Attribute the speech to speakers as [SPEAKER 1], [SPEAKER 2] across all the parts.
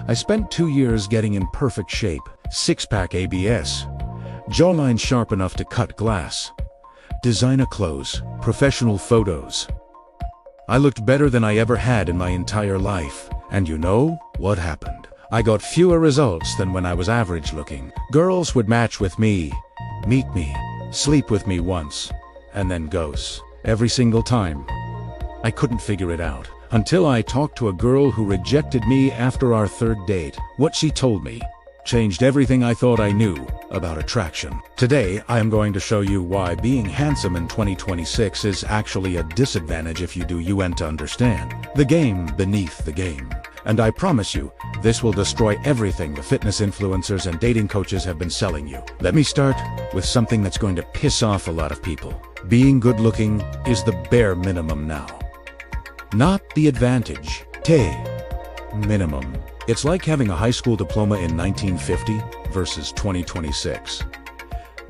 [SPEAKER 1] I spent 2 years getting in perfect shape, six-pack ABS, jawline sharp enough to cut glass, designer clothes, professional photos. I looked better than I ever had in my entire life. And you know what happened? I got fewer results than when I was average looking. Girls would match with me, meet me, sleep with me once, and then ghost. Every single time. I couldn't figure it out until I talked to a girl who rejected me after our third date. What she told me changed everything I thought I knew about attraction. Today, I am going to show you why being handsome in 2026 is actually a disadvantage if you do want to understand the game beneath the game. And I promise you, this will destroy everything the fitness influencers and dating coaches have been selling you. Let me start with something that's going to piss off a lot of people. Being good looking is the bare minimum now. Not the advantage. Minimum. It's like having a high school diploma in 1950 versus 2026.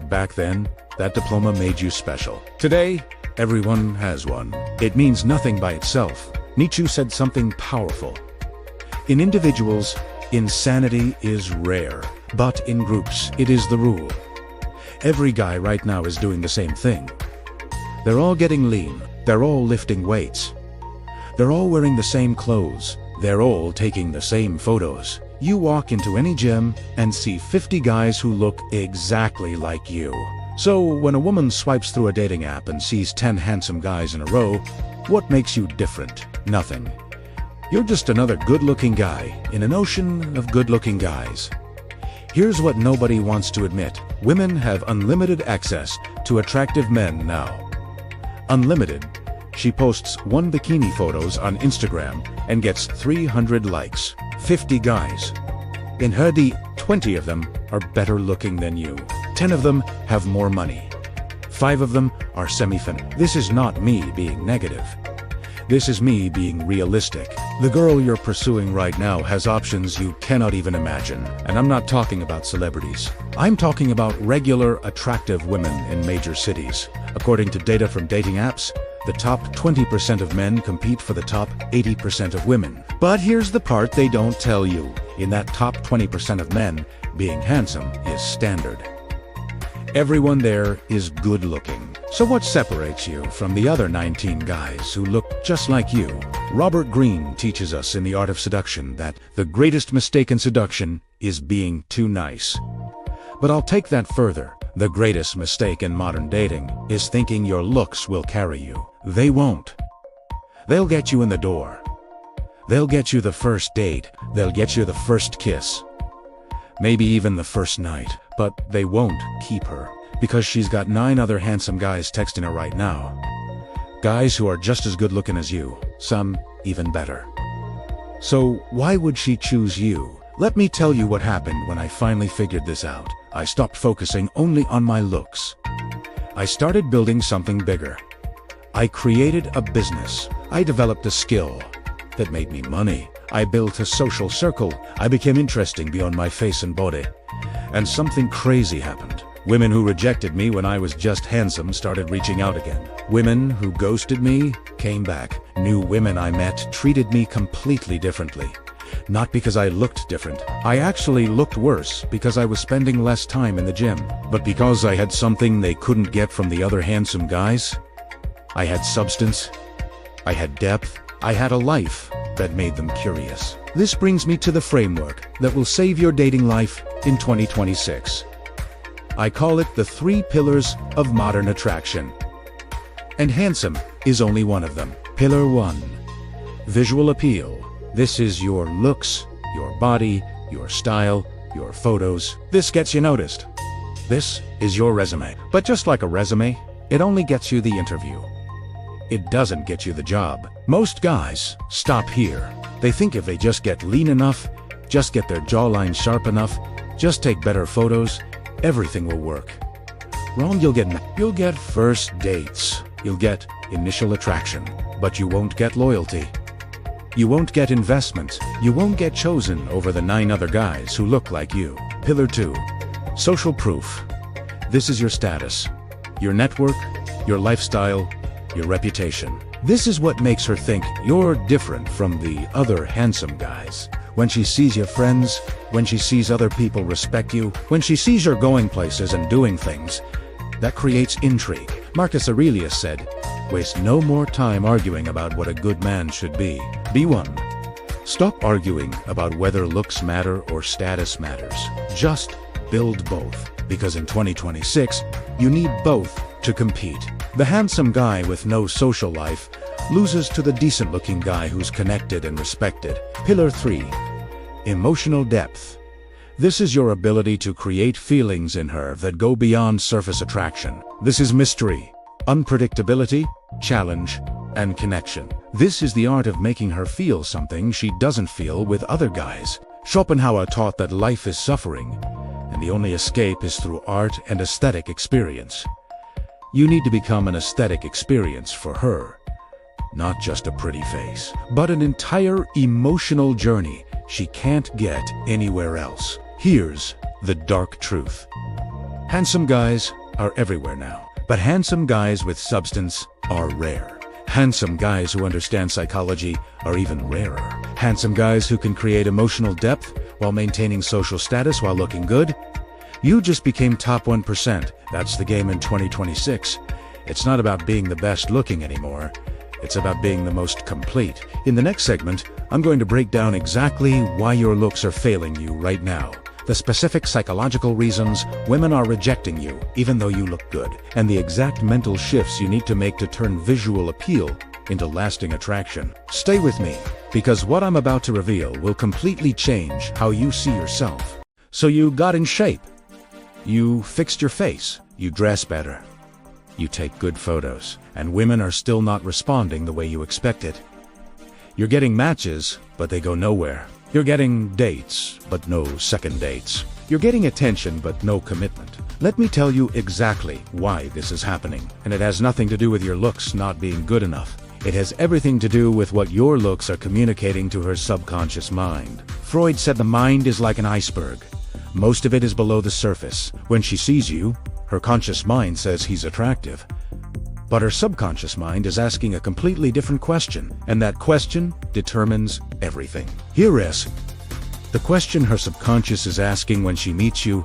[SPEAKER 1] Back then, that diploma made you special. Today, everyone has one. It means nothing by itself. Nietzsche said something powerful. In individuals, insanity is rare, but in groups, it is the rule. Every guy right now is doing the same thing. They're all getting lean. They're all lifting weights. They're all wearing the same clothes. They're all taking the same photos. You walk into any gym and see 50 guys who look exactly like you. So when a woman swipes through a dating app and sees 10 handsome guys in a row, what makes you different? Nothing. You're just another good-looking guy in an ocean of good-looking guys. Here's what nobody wants to admit. Women have unlimited access to attractive men now. Unlimited. She posts 1 bikini photos on Instagram and gets 300 likes. 50 guys. In her D, 20 of them are better looking than you. 10 of them have more money. 5 of them are semi-fin. This is not me being negative. This is me being realistic. The girl you're pursuing right now has options you cannot even imagine. And I'm not talking about celebrities. I'm talking about regular, attractive women in major cities. According to data from dating apps, the top 20% of men compete for the top 80% of women. But here's the part they don't tell you. In that top 20% of men, being handsome is standard. Everyone there is good looking. So what separates you from the other 19 guys who look just like you? Robert Greene teaches us in The Art of Seduction that the greatest mistake in seduction is being too nice. But I'll take that further. The greatest mistake in modern dating is thinking your looks will carry you. They won't. They'll get you in the door. They'll get you the first date. They'll get you the first kiss. Maybe even the first night. But they won't keep her. Because she's got 9 other handsome guys texting her right now. Guys who are just as good looking as you. Some even better. So why would she choose you? Let me tell you what happened when I finally figured this out. I stopped focusing only on my looks. I started building something bigger. I created a business. I developed a skill that made me money. I built a social circle. I became interesting beyond my face and body. And something crazy happened. Women who rejected me when I was just handsome started reaching out again. Women who ghosted me came back. New women I met treated me completely differently. Not because I looked different. I actually looked worse because I was spending less time in the gym. But because I had something they couldn't get from the other handsome guys. I had substance. I had depth. I had a life that made them curious. This brings me to the framework that will save your dating life in 2026. I call it the 3 pillars of modern attraction. And handsome is only one of them. Pillar 1. Visual appeal. This is your looks, your body, your style, your photos. This gets you noticed. This is your resume. But just like a resume, it only gets you the interview. It doesn't get you the job. Most guys stop here. They think if they just get lean enough, just get their jawline sharp enough, just take better photos, everything will work. Wrong. You'll get first dates. You'll get initial attraction, but you won't get loyalty. You won't get investment. You won't get chosen over the 9 other guys who look like you. Pillar 2. Social proof. This is your status, your network, your lifestyle, your reputation. This is what makes her think you're different from the other handsome guys. when she sees your friends, when she sees other people respect you, when she sees you're going places and doing things, that creates intrigue. Marcus Aurelius said, "Waste no more time arguing about what a good man should be. Be one." Stop arguing about whether looks matter or status matters. Just build both, because in 2026, you need both to compete. The handsome guy with no social life loses to the decent-looking guy who's connected and respected. Pillar 3. Emotional depth. This is your ability to create feelings in her that go beyond surface attraction. This is mystery, unpredictability, challenge, and connection. This is the art of making her feel something she doesn't feel with other guys. Schopenhauer taught that life is suffering, and the only escape is through art and aesthetic experience. You need to become an aesthetic experience for her. Not just a pretty face, but an entire emotional journey she can't get anywhere else. Here's the dark truth. Handsome guys are everywhere now, but handsome guys with substance are rare. Handsome guys who understand psychology are even rarer. Handsome guys who can create emotional depth while maintaining social status while looking good. You just became top 1%. That's the game in 2026. It's not about being the best looking anymore. It's about being the most complete. In the next segment, I'm going to break down exactly why your looks are failing you right now. The specific psychological reasons women are rejecting you, even though you look good, and the exact mental shifts you need to make to turn visual appeal into lasting attraction. Stay with me, because what I'm about to reveal will completely change how you see yourself. So you got in shape. You fixed your face. You dress better. You take good photos, and women are still not responding the way you expected. You're getting matches, but they go nowhere. You're getting dates, but no second dates. You're getting attention, but no commitment. Let me tell you exactly why this is happening, and it has nothing to do with your looks not being good enough. It has everything to do with what your looks are communicating to her subconscious mind. Freud said the mind is like an iceberg. Most of it is below the surface. When she sees you, her conscious mind says he's attractive. But her subconscious mind is asking a completely different question, and that question determines everything. Here is the question her subconscious is asking when she meets you.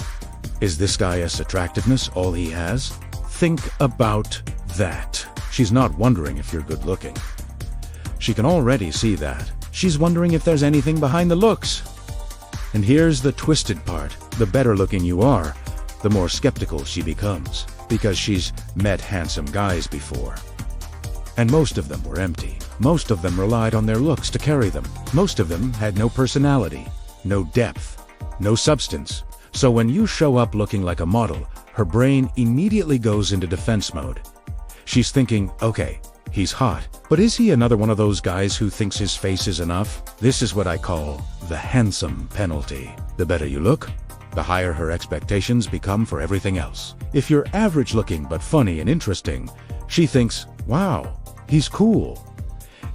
[SPEAKER 1] Is this guy's attractiveness all he has? Think about that. She's not wondering if you're good looking. She can already see that. She's wondering if there's anything behind the looks. And here's the twisted part. The better looking you are, the more skeptical she becomes, because she's met handsome guys before. And most of them were empty. Most of them relied on their looks to carry them. Most of them had no personality, no depth, no substance. So when you show up looking like a model, her brain immediately goes into defense mode. She's thinking, okay, he's hot, but is he another one of those guys who thinks his face is enough? This is what I call the handsome penalty. The better you look, the higher her expectations become for everything else. If you're average looking but funny and interesting, she thinks, wow, he's cool.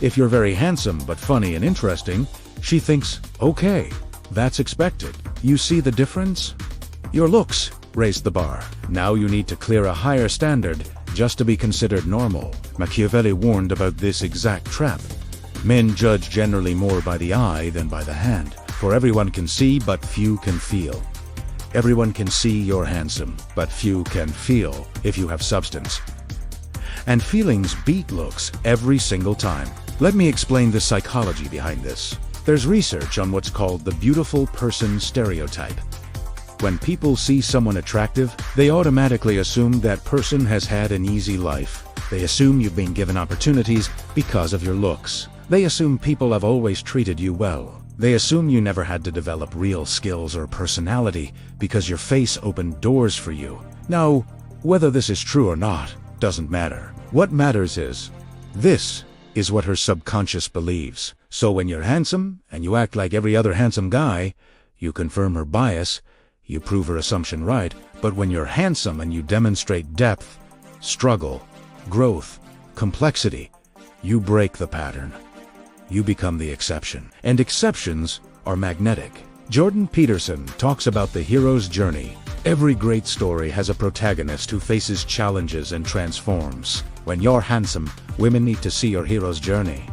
[SPEAKER 1] If you're very handsome but funny and interesting, she thinks, okay, that's expected. You see the difference? Your looks raised the bar. Now you need to clear a higher standard just to be considered normal. Machiavelli warned about this exact trap. Men judge generally more by the eye than by the hand, for everyone can see but few can feel. Everyone can see you're handsome, but few can feel if you have substance. And feelings beat looks every single time. Let me explain the psychology behind this. There's research on what's called the beautiful person stereotype. When people see someone attractive, they automatically assume that person has had an easy life. They assume you've been given opportunities because of your looks. They assume people have always treated you well. They assume you never had to develop real skills or personality because your face opened doors for you. Now, whether this is true or not doesn't matter. What matters is, this is what her subconscious believes. So when you're handsome and you act like every other handsome guy, you confirm her bias, you prove her assumption right. But when you're handsome and you demonstrate depth, struggle, growth, complexity, you break the pattern. You become the exception. And exceptions are magnetic. Jordan Peterson talks about the hero's journey. Every great story has a protagonist who faces challenges and transforms. When you're handsome, women need to see your hero's journey.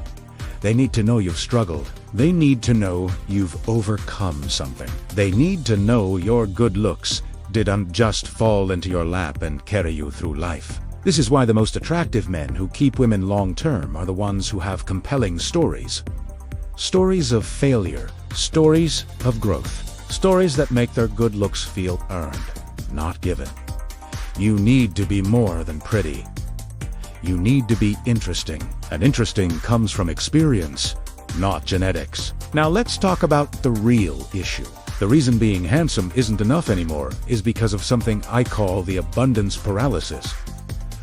[SPEAKER 1] They need to know you've struggled. They need to know you've overcome something. They need to know your good looks didn't just fall into your lap and carry you through life. This is why the most attractive men who keep women long-term are the ones who have compelling stories. Stories of failure, stories of growth, stories that make their good looks feel earned, not given. You need to be more than pretty. You need to be interesting, and interesting comes from experience, not genetics. Now let's talk about the real issue. The reason being handsome isn't enough anymore is because of something I call the abundance paralysis.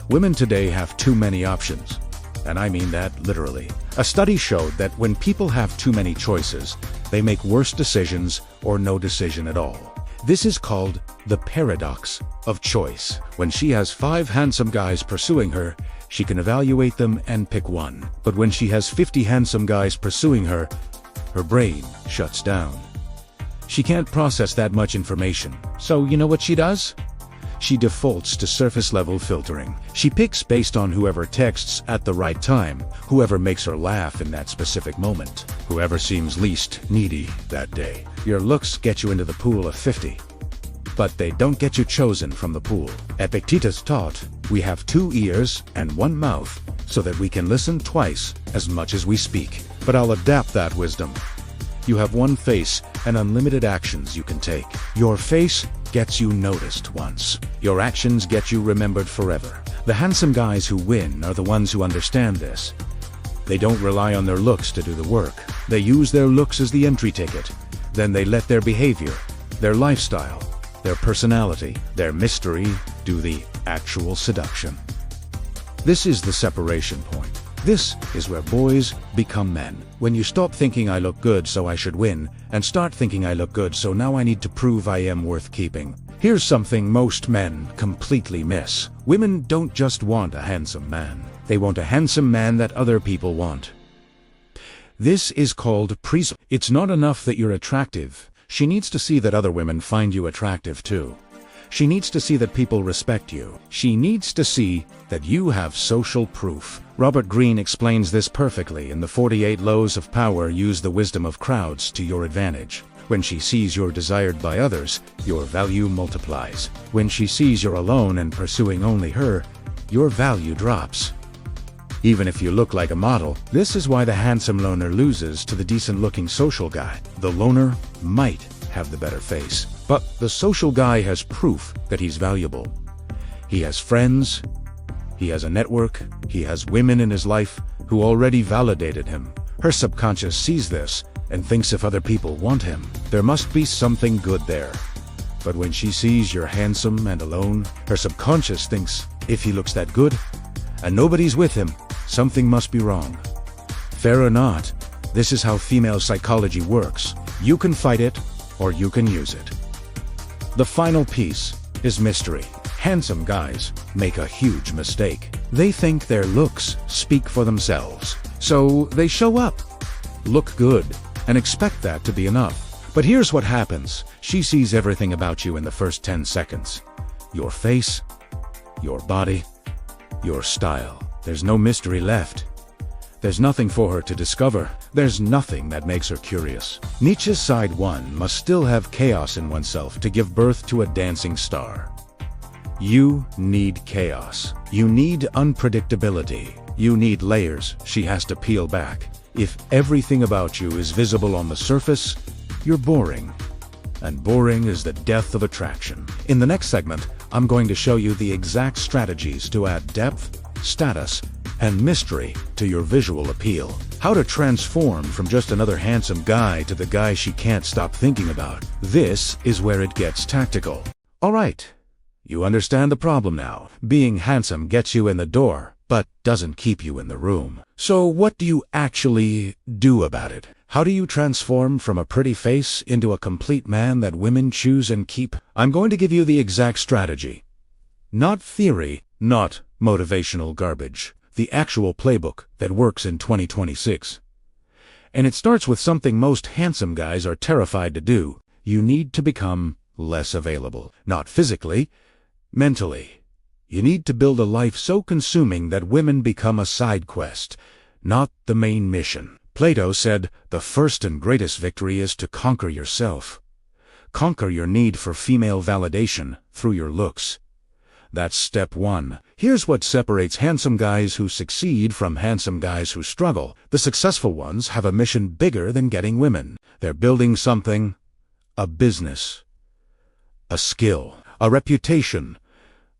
[SPEAKER 1] Women today have too many options, and I mean that literally. A study showed that when people have too many choices, they make worse decisions or no decision at all. This is called the paradox of choice. When she has 5 handsome guys pursuing her, she can evaluate them and pick one. But when she has 50 handsome guys pursuing her, her brain shuts down. She can't process that much information. So you know what she does? She defaults to surface-level filtering. She picks based on whoever texts at the right time, whoever makes her laugh in that specific moment, whoever seems least needy that day. Your looks get you into the pool of 50, but they don't get you chosen from the pool. Epictetus taught, we have 2 ears and 1 mouth, so that we can listen twice as much as we speak. But I'll adapt that wisdom. You have 1 face and unlimited actions you can take. Your face gets you noticed once. Your actions get you remembered forever. The handsome guys who win are the ones who understand this. They don't rely on their looks to do the work. They use their looks as the entry ticket. Then they let their behavior, their lifestyle, their personality, their mystery do the actual seduction. This is the separation point. This is where boys become men. When you stop thinking I look good so I should win, and start thinking I look good so now I need to prove I am worth keeping. Here's something most men completely miss. Women don't just want a handsome man. They want a handsome man that other people want. This is called presupposition. It's not enough that you're attractive. She needs to see that other women find you attractive too. She needs to see that people respect you. She needs to see that you have social proof. Robert Greene explains this perfectly in the 48 Laws of Power. Use the wisdom of crowds to your advantage. When she sees you're desired by others, your value multiplies. When she sees you're alone and pursuing only her, your value drops. Even if you look like a model, this is why the handsome loner loses to the decent-looking social guy. The loner might have the better face, but the social guy has proof that he's valuable. He has friends, he has a network, he has women in his life who already validated him. Her subconscious sees this and thinks if other people want him, there must be something good there. But when she sees you're handsome and alone, her subconscious thinks if he looks that good and nobody's with him, something must be wrong. Fair or not, this is how female psychology works. You can fight it, or you can use it. The final piece is mystery. Handsome guys make a huge mistake. They think their looks speak for themselves. So they show up, look good, and expect that to be enough. But here's what happens. She sees everything about you in the first 10 seconds. Your face, your body, your style. There's no mystery left. There's nothing for her to discover. There's nothing that makes her curious. Nietzsche's side 1 must still have chaos in oneself to give birth to a dancing star. You need chaos. You need unpredictability. You need layers she has to peel back. If everything about you is visible on the surface, you're boring. And boring is the death of attraction. In the next segment, I'm going to show you the exact strategies to add depth, status, and mystery to your visual appeal. How to transform from just another handsome guy to the guy she can't stop thinking about. This is where it gets tactical. Alright, you understand the problem now. Being handsome gets you in the door, but doesn't keep you in the room. So what do you actually do about it? How do you transform from a pretty face into a complete man that women choose and keep? I'm going to give you the exact strategy. Not theory, not motivational garbage. The actual playbook that works in 2026. And it starts with something most handsome guys are terrified to do. You need to become less available. Not physically, mentally. You need to build a life so consuming that women become a side quest, not the main mission. Plato said, "The first and greatest victory is to conquer yourself. Conquer your need for female validation through your looks. That's step one." Here's what separates handsome guys who succeed from handsome guys who struggle. The successful ones have a mission bigger than getting women. They're building something, a business, a skill, a reputation,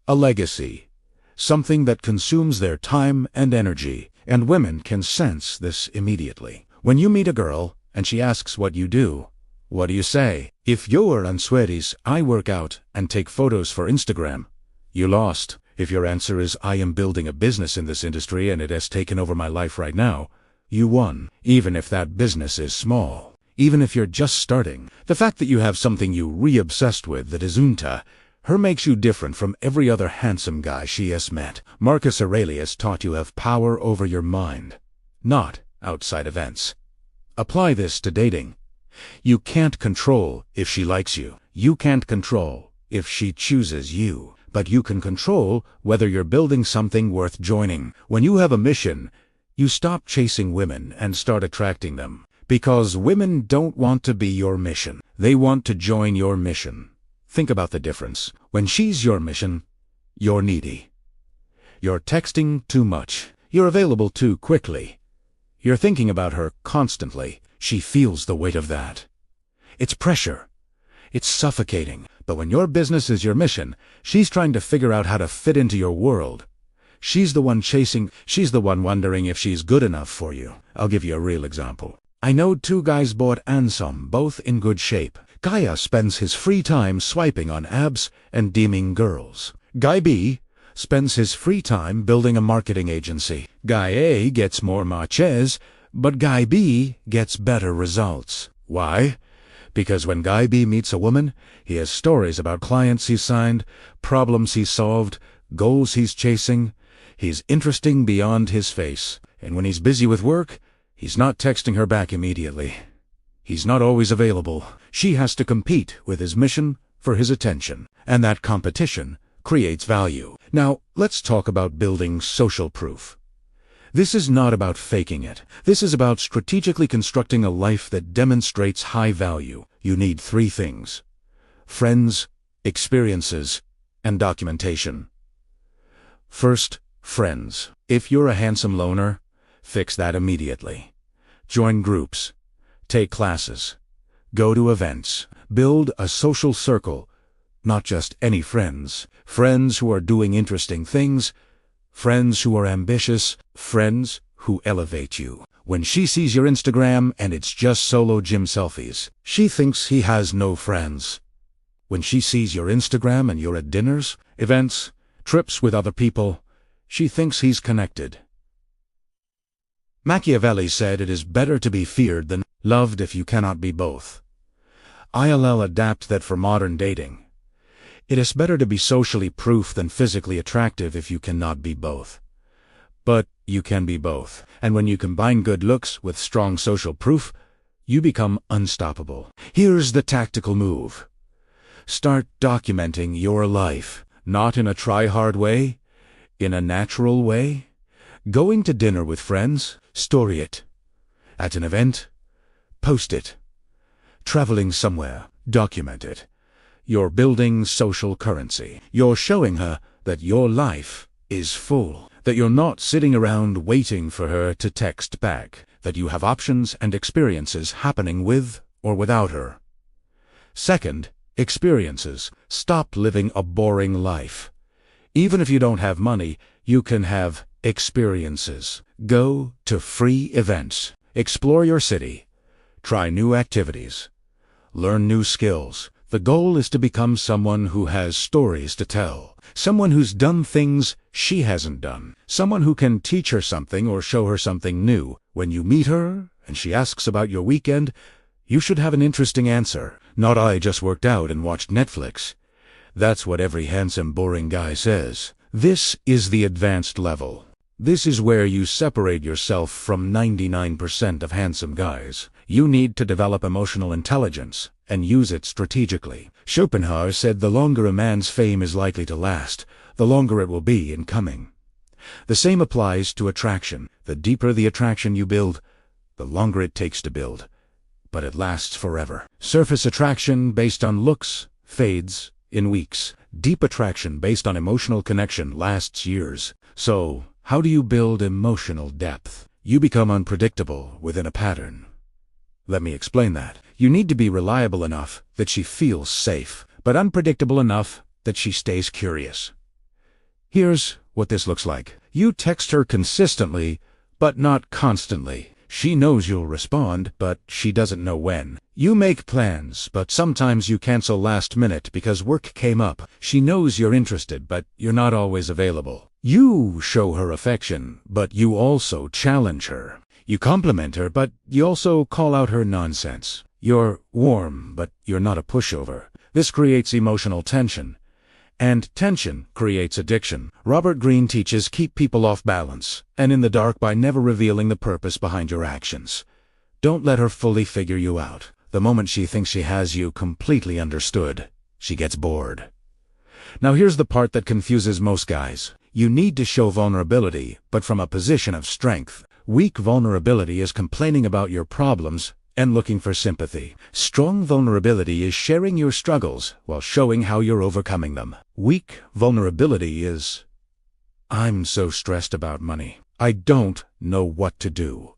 [SPEAKER 1] a legacy, something that consumes their time and energy, and women can sense this immediately. When you meet a girl and she asks what you do, what do you say? If your answer is, "I work out and take photos for Instagram," you lost. If your answer is, "I am building a business in this industry and it has taken over my life right now," you won. Even if that business is small, even if you're just starting, the fact that you have something you re-obsessed with that is unta, her makes you different from every other handsome guy she has met. Marcus Aurelius taught you have power over your mind, not outside events. Apply this to dating. You can't control if she likes you. You can't control if she chooses you. But you can control whether you're building something worth joining. When you have a mission, you stop chasing women and start attracting them. Because women don't want to be your mission. They want to join your mission. Think about the difference. When she's your mission, you're needy. You're texting too much. You're available too quickly. You're thinking about her constantly. She feels the weight of that. It's pressure. It's suffocating. But when your business is your mission, she's trying to figure out how to fit into your world. She's the one chasing, she's the one wondering if she's good enough for you. I'll give you a real example. I know two guys bought Ansom, both in good shape. Guy A spends his free time swiping on abs and deeming girls. Guy B spends his free time building a marketing agency. Guy A gets more matches, but Guy B gets better results. Why? Because when Guy B meets a woman, he has stories about clients he's signed, problems he's solved, goals he's chasing. He's interesting beyond his face. And when he's busy with work, he's not texting her back immediately. He's not always available. She has to compete with his mission for his attention. And that competition creates value. Now, let's talk about building social proof. This is not about faking it. This is about strategically constructing a life that demonstrates high value. You need three things: friends, experiences, and documentation. First, friends. If you're a handsome loner, fix that immediately. Join groups. Take classes. Go to events. Build a social circle. Not just any friends. Friends who are doing interesting things. Friends who are ambitious, friends who elevate you. When she sees your Instagram and it's just solo gym selfies, she thinks he has no friends. When she sees your Instagram and you're at dinners, events, trips with other people, she thinks he's connected. Machiavelli said it is better to be feared than loved if you cannot be both. ILL adapt that for modern dating. It is better to be socially proof than physically attractive if you cannot be both. But you can be both. And when you combine good looks with strong social proof, you become unstoppable. Here's the tactical move. Start documenting your life, not in a try-hard way, in a natural way. Going to dinner with friends, story it. At an event, post it. Traveling somewhere, document it. You're building social currency. You're showing her that your life is full, that you're not sitting around waiting for her to text back, that you have options and experiences happening with or without her. Second, experiences. Stop living a boring life. Even if you don't have money, you can have experiences. Go to free events. Explore your city. Try new activities. Learn new skills. The goal is to become someone who has stories to tell, someone who's done things she hasn't done, someone who can teach her something or show her something new. When you meet her and she asks about your weekend, you should have an interesting answer, not "I just worked out and watched Netflix." That's what every handsome, boring guy says. This is the advanced level. This is where you separate yourself from 99% of handsome guys. You need to develop emotional intelligence and use it strategically. Schopenhauer said the longer a man's fame is likely to last, the longer it will be in coming. The same applies to attraction. The deeper the attraction you build, the longer it takes to build. But it lasts forever. Surface attraction based on looks fades in weeks. Deep attraction based on emotional connection lasts years. So, how do you build emotional depth? You become unpredictable within a pattern. Let me explain that. You need to be reliable enough that she feels safe, but unpredictable enough that she stays curious. Here's what this looks like. You text her consistently, but not constantly. She knows you'll respond, but she doesn't know when. You make plans, but sometimes you cancel last minute because work came up. She knows you're interested, but you're not always available. You show her affection, but you also challenge her. You compliment her, but you also call out her nonsense. You're warm, but you're not a pushover. This creates emotional tension. And tension creates addiction. Robert Greene teaches keep people off balance and in the dark by never revealing the purpose behind your actions. Don't let her fully figure you out. The moment she thinks she has you completely understood, she gets bored. Now here's the part that confuses most guys. You need to show vulnerability, but from a position of strength. Weak vulnerability is complaining about your problems and looking for sympathy. Strong vulnerability is sharing your struggles while showing how you're overcoming them. Weak vulnerability is, I'm so stressed about money. I don't know what to do.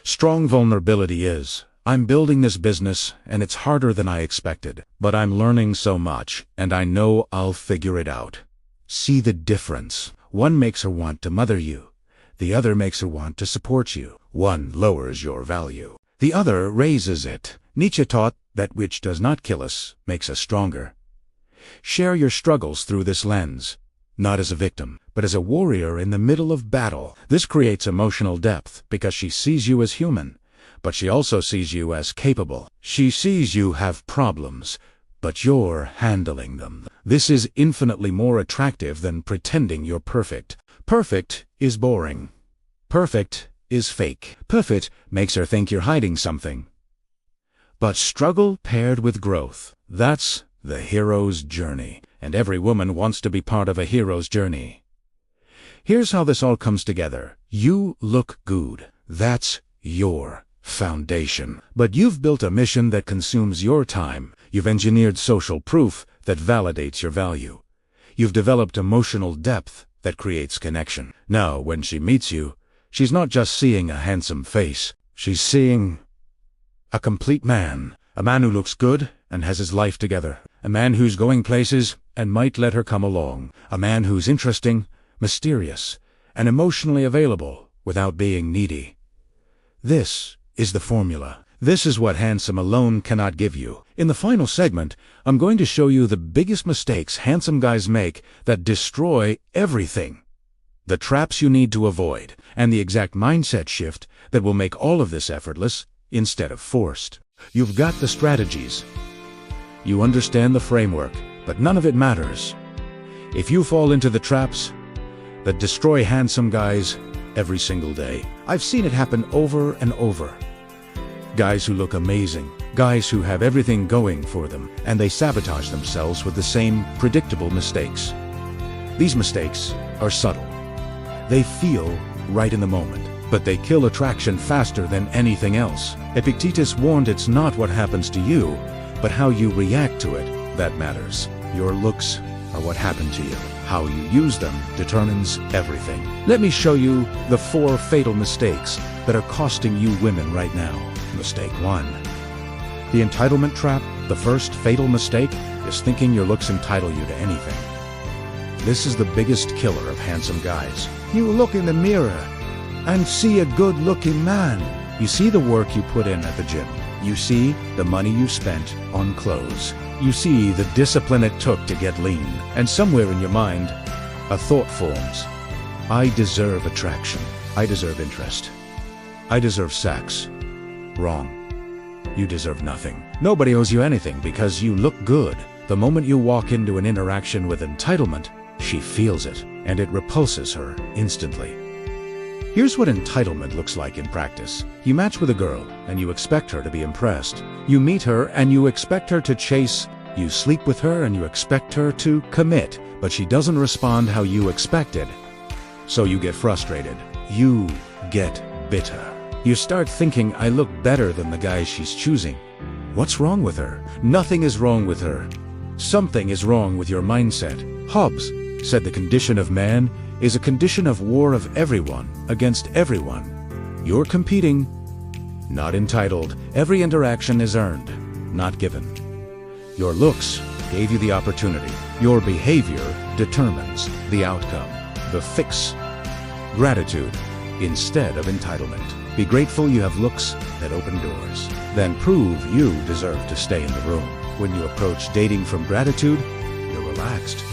[SPEAKER 1] Strong vulnerability is, I'm building this business and it's harder than I expected, but I'm learning so much and I know I'll figure it out. See the difference. One makes her want to mother you. The other makes her want to support you. One lowers your value. The other raises it. Nietzsche taught that which does not kill us makes us stronger. Share your struggles through this lens, not as a victim, but as a warrior in the middle of battle. This creates emotional depth because she sees you as human, but she also sees you as capable. She sees you have problems, but you're handling them. This is infinitely more attractive than pretending you're perfect. Perfect is boring. Perfect is fake. Perfect makes her think you're hiding something. But struggle paired with growth, that's the hero's journey. And every woman wants to be part of a hero's journey. Here's how this all comes together. You look good. That's your foundation. But you've built a mission that consumes your time. You've engineered social proof that validates your value. You've developed emotional depth that creates connection. Now, when she meets you, she's not just seeing a handsome face. She's seeing a complete man. A man who looks good and has his life together. A man who's going places and might let her come along. A man who's interesting, mysterious, and emotionally available without being needy. This is the formula. This is what handsome alone cannot give you. In the final segment, I'm going to show you the biggest mistakes handsome guys make that destroy everything. The traps you need to avoid, and the exact mindset shift that will make all of this effortless instead of forced. You've got the strategies. You understand the framework, but none of it matters if you fall into the traps that destroy handsome guys every single day. I've seen it happen over and over. Guys who look amazing, guys who have everything going for them, and they sabotage themselves with the same predictable mistakes. These mistakes are subtle. They feel right in the moment, but they kill attraction faster than anything else. Epictetus warned it's not what happens to you, but how you react to it that matters. Your looks are what happen to you. How you use them determines everything. Let me show you the 4 fatal mistakes that are costing you women right now. Mistake 1. The entitlement trap. The first fatal mistake is thinking your looks entitle you to anything. This is the biggest killer of handsome guys. You look in the mirror and see a good-looking man. You see the work you put in at the gym. You see the money you spent on clothes. You see the discipline it took to get lean. And somewhere in your mind, a thought forms. I deserve attraction. I deserve interest. I deserve sex. Wrong. You deserve nothing. Nobody owes you anything because you look good. The moment you walk into an interaction with entitlement, she feels it, and it repulses her instantly. Here's what entitlement looks like in practice. You match with a girl, and you expect her to be impressed. You meet her, and you expect her to chase. You sleep with her, and you expect her to commit, but she doesn't respond how you expected. So you get frustrated. You get bitter. You start thinking, I look better than the guy she's choosing. What's wrong with her? Nothing is wrong with her. Something is wrong with your mindset. Hobbes said the condition of man is a condition of war of everyone against everyone. You're competing, not entitled. Every interaction is earned, not given. Your looks gave you the opportunity. Your behavior determines the outcome. The fix: gratitude instead of entitlement. Be grateful you have looks that open doors. Then prove you deserve to stay in the room. When you approach dating from gratitude, you're relaxed.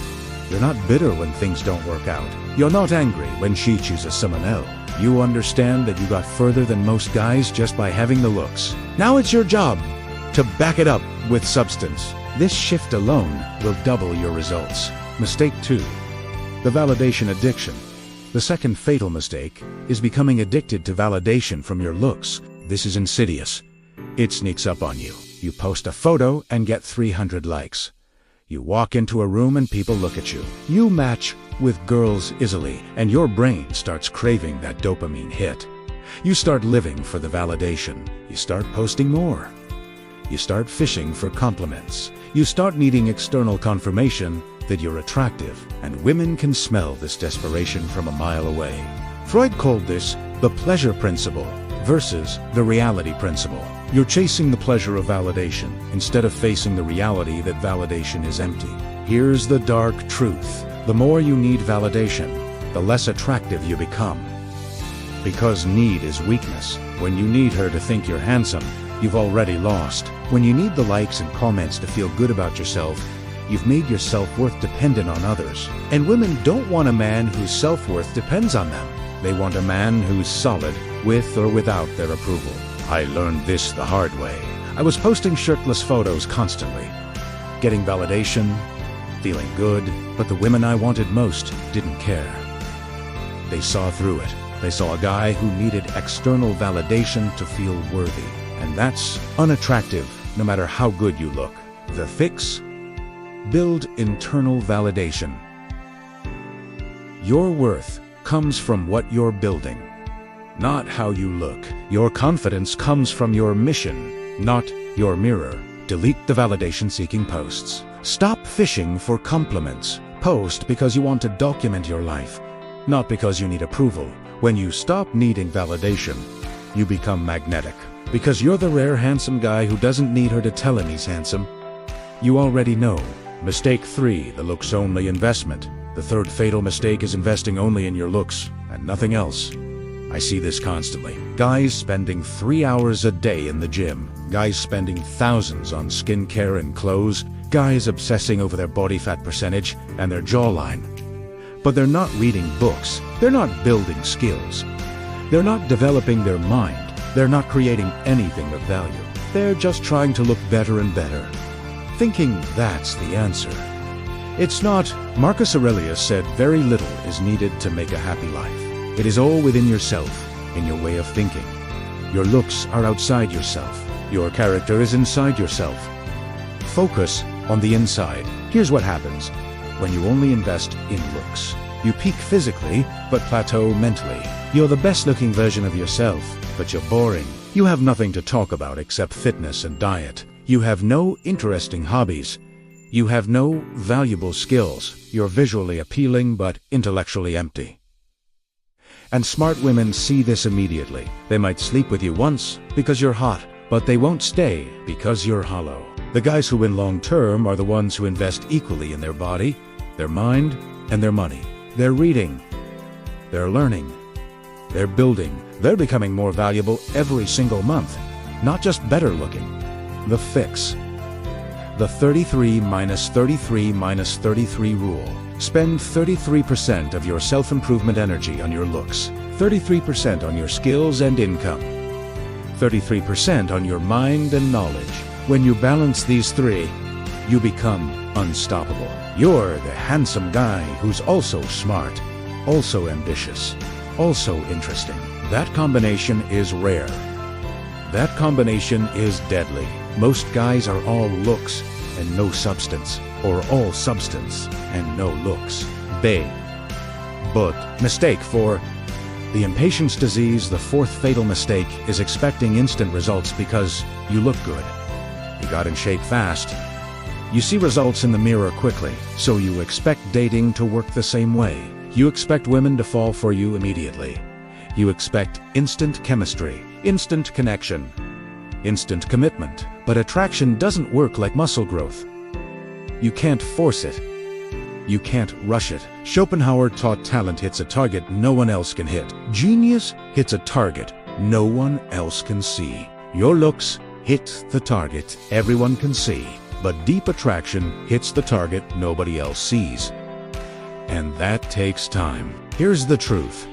[SPEAKER 1] You're not bitter when things don't work out. You're not angry when she chooses someone else. You understand that you got further than most guys just by having the looks. Now it's your job to back it up with substance. This shift alone will double your results. Mistake 2. The validation addiction. The second fatal mistake is becoming addicted to validation from your looks. This is insidious. It sneaks up on you. You post a photo and get 300 likes. You walk into a room and people look at you. You match with girls easily, and your brain starts craving that dopamine hit. You start living for the validation. You start posting more. You start fishing for compliments. You start needing external confirmation that you're attractive, and women can smell this desperation from a mile away. Freud called this the pleasure principle versus the reality principle. You're chasing the pleasure of validation instead of facing the reality that validation is empty. Here's the dark truth. The more you need validation, the less attractive you become. Because need is weakness. When you need her to think you're handsome, you've already lost. When you need the likes and comments to feel good about yourself, you've made your self-worth dependent on others. And women don't want a man whose self-worth depends on them. They want a man who's solid, with or without their approval. I learned this the hard way. I was posting shirtless photos constantly, getting validation, feeling good, but the women I wanted most didn't care. They saw through it. They saw a guy who needed external validation to feel worthy. And that's unattractive, no matter how good you look. The fix? Build internal validation. Your worth comes from what you're building, not how you look. Your confidence comes from your mission, not your mirror. Delete the validation-seeking posts. Stop fishing for compliments. Post because you want to document your life, not because you need approval. When you stop needing validation, you become magnetic. Because you're the rare handsome guy who doesn't need her to tell him he's handsome. You already know. Mistake 3, the looks-only investment. The third fatal mistake is investing only in your looks and nothing else. I see this constantly. Guys spending 3 hours a day in the gym. Guys spending thousands on skincare and clothes. Guys obsessing over their body fat percentage and their jawline. But they're not reading books. They're not building skills. They're not developing their mind. They're not creating anything of value. They're just trying to look better and better, thinking that's the answer. It's not. Marcus Aurelius said very little is needed to make a happy life. It is all within yourself, in your way of thinking. Your looks are outside yourself. Your character is inside yourself. Focus on the inside. Here's what happens when you only invest in looks. You peak physically, but plateau mentally. You're the best-looking version of yourself, but you're boring. You have nothing to talk about except fitness and diet. You have no interesting hobbies. You have no valuable skills. You're visually appealing, but intellectually empty. And smart women see this immediately. They might sleep with you once because you're hot, but they won't stay because you're hollow. The guys who win long-term are the ones who invest equally in their body, their mind, and their money. They're reading. They're learning. They're building. They're becoming more valuable every single month, not just better looking. The fix. The 33 minus 33 minus 33 rule. Spend 33% of your self-improvement energy on your looks, 33% on your skills and income, 33% on your mind and knowledge. When you balance these three, you become unstoppable. You're the handsome guy who's also smart, also ambitious, also interesting. That combination is rare. That combination is deadly. Most guys are all looks and no substance, or all substance and no looks. Big. But mistake 4, The impatience disease, the fourth fatal mistake, is expecting instant results because you look good. You got in shape fast. You see results in the mirror quickly, so you expect dating to work the same way. You expect women to fall for you immediately. You expect instant chemistry, instant connection, instant commitment. But attraction doesn't work like muscle growth. You can't force it. You can't rush it. Schopenhauer taught talent hits a target no one else can hit. Genius hits a target no one else can see. Your looks hit the target everyone can see, but deep attraction hits the target nobody else sees. And that takes time. Here's the truth.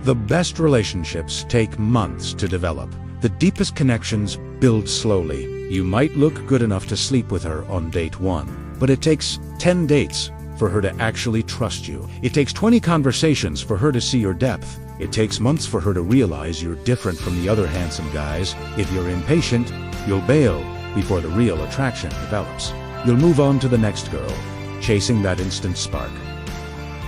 [SPEAKER 1] The best relationships take months to develop. The deepest connections build slowly. You might look good enough to sleep with her on date 1, but it takes 10 dates for her to actually trust you. It takes 20 conversations for her to see your depth. It takes months for her to realize you're different from the other handsome guys. If you're impatient, you'll bail before the real attraction develops. You'll move on to the next girl, chasing that instant spark.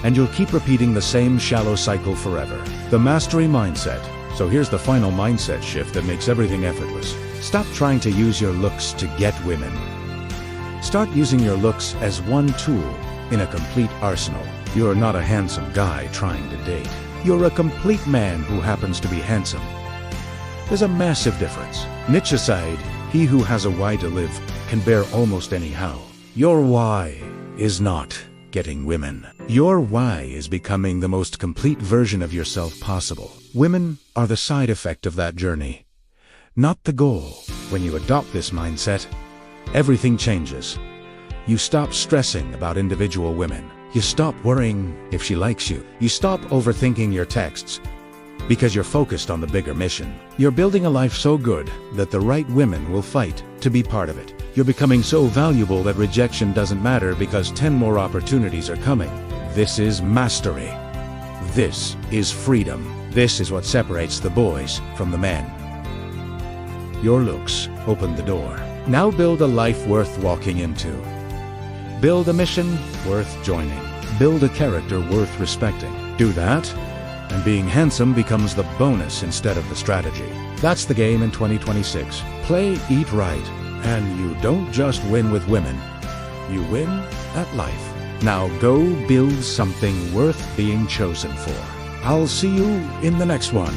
[SPEAKER 1] And you'll keep repeating the same shallow cycle forever. The mastery mindset. So here's the final mindset shift that makes everything effortless. Stop trying to use your looks to get women. Start using your looks as one tool in a complete arsenal. You're not a handsome guy trying to date. You're a complete man who happens to be handsome. There's a massive difference. Nietzsche said, "He who has a why to live can bear almost any how." Your why is not getting women. Your why is becoming the most complete version of yourself possible. Women are the side effect of that journey, not the goal. When you adopt this mindset, everything changes. You stop stressing about individual women. You stop worrying if she likes you. You stop overthinking your texts because you're focused on the bigger mission. You're building a life so good that the right women will fight to be part of it. You're becoming so valuable that rejection doesn't matter because 10 more opportunities are coming. This is mastery. This is freedom. This is what separates the boys from the men. Your looks open the door. Now build a life worth walking into. Build a mission worth joining. Build a character worth respecting. Do that, and being handsome becomes the bonus instead of the strategy. That's the game in 2026. Play, eat right, and you don't just win with women. You win at life. Now go build something worth being chosen for. I'll see you in the next one.